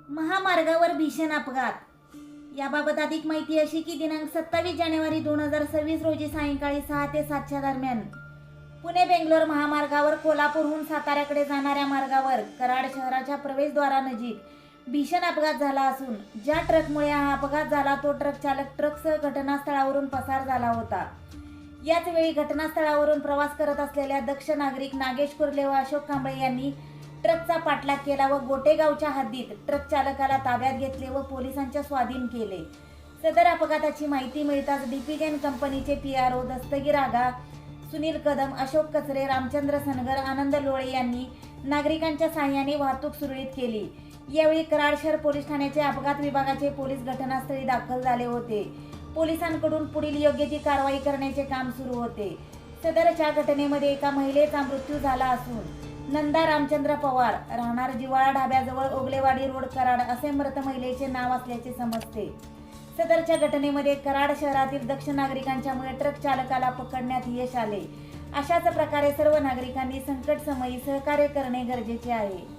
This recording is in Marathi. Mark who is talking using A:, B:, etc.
A: महामार्गावर भीषण अपघात. याबाबत अधिक माहिती अशी की दिनांक 27 जानेवारी 2026 रोजी सायंकाळी 6 ते 7च्या दरम्यान पुणे बेंगलोर महामार्गावर कोल्हापूरहून साताऱ्याकडे जाणाऱ्या मार्गावर कराड शहराच्या प्रवेशद्वारानजीक भीषण अपघात झाला असून ज्या ट्रकमुळे हा अपघात झाला तो ट्रक चालक ट्रकसह घटनास्थळावरून पसार झाला होता. याच वेळी घटनास्थळावरून प्रवास करत असलेल्या दक्ष नागरिक नागेश कुर्ले व अशोक कांबळे यांनी ट्रकचा पाठलाग केला व गोटेगावच्या हद्दीत ट्रक चालकाला ताब्यात घेतले व पोलिसांच्या स्वाधीन केले. सदर अपघाताची माहिती मिळताच डीपीजेन कंपनीचे पीआरओ दस्तगीर आगा, सुनील कदम, अशोक कचरे, रामचंद्र सनगर, आनंद लोळे यांनी नागरिकांच्या साहाय्याने वाहतूक सुरळीत केली. यावेळी कराड शहर पोलीस ठाण्याचे अपघात विभागाचे पोलीस घटनास्थळी दाखल झाले होते. पोलिसांकडून पुढील योग्य ती कारवाई करण्याचे काम सुरू होते. सदरच्या घटनेमध्ये एका महिलेचा मृत्यू झाला असून नंदा रामचंद्र पवार राहणार जिवाळा ढाब्याजवळ ओगलेवाडी रोड कराड असे मृत महिलेचे नाव असल्याचे समजते. सदरच्या घटनेमध्ये कराड शहरातील दक्ष नागरिकांच्यामुळे ट्रक चालकाला पकडण्यात यश आले. अशाच प्रकारे सर्व नागरिकांनी संकट समयी सहकार्य करणे गरजेचे आहे.